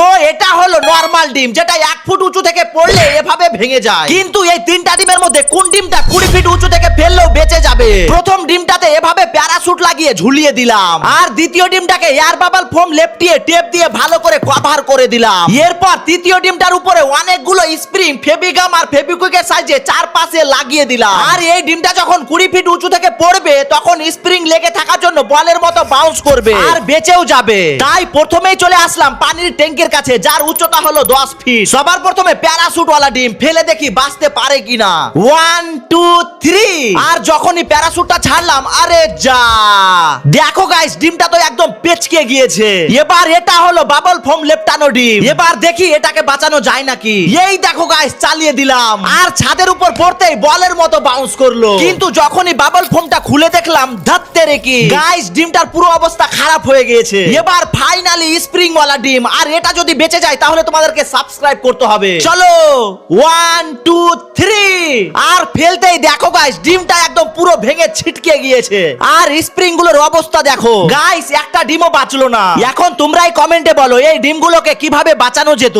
তো এটা হলো নরমাল ডিম, যেটা 1 ফুট উঁচু থেকে পড়লে এভাবে ভেঙে যায়। কিন্তু এই 3টা ডিমের মধ্যে কোন ডিমটা 20 ফিট উঁচু থেকে ফেললেও বেঁচে যাবে? প্রথম ডিমটাতে এভাবে প্যারাশুট লাগিয়ে ঝুলিয়ে দিলাম, আর দ্বিতীয় ডিমটাকে এয়ার বাবল ফোম লেপটিয়ে টেপ দিয়ে ভালো করে কভার করে দিলাম। এরপর তৃতীয় ডিমটার উপরে অনেকগুলো স্প্রিং, ফেবিগাম আর ফেবিকুইকের সাহায্যে চারপাশে লাগিয়ে দিলাম। আর এই ডিমটা যখন 20 ফিট উঁচু থেকে পড়বে তখন স্প্রিং লেগে থাকার জন্য বলের মতো বাউন্স করবে আর বেঁচেও যাবে। তাই প্রথমেই চলে আসলাম পানির ট্যাঙ্কের কাছে, যার উচ্চতা হলো 10 ফিট। সবার প্রথমে প্যারাশুট ওয়ালা ডিম ফেলে দেখি বাঁচতে পারে কিনা। 1 2 3। আর যখনই প্যারাশুটটা ছাড়লাম, আরে যা, দেখো গাইস ডিমটা তো একদম পেচকে গিয়েছে। এবার এটা হলো বাবল ফোম লেপটানো ডিম। এবার দেখি এটাকে বাঁচানো যায় নাকি। এই দেখো গাইস, চালিয়ে দিলাম, আর ছাদের উপর পড়তেই বলের মতো বাউন্স করলো। কিন্তু যখনই বাবল ফোমটা খুলে দেখলাম, ধাত্তে রেখি গাইস ডিমটার পুরো অবস্থা খারাপ হয়ে গিয়েছে। এবার ফাইনালি স্প্রিং ওয়ালা ডিম, আর এটা যদি বেঁচে যায় তাহলে তোমাদেরকে সাবস্ক্রাইব করতে হবে। চলো 1 2 3। আর ফেলতেই দেখো গাইস ডিমটা একদম পুরো ভেঙে ছিটকে গিয়েছে, আর স্প্রিং গুলোর অবস্থা দেখো গাইস, একটা ডিমও বাঁচলো না। এখন তোমরাই কমেন্টে বলো এই ডিমগুলোকে কিভাবে বাঁচানো যেত।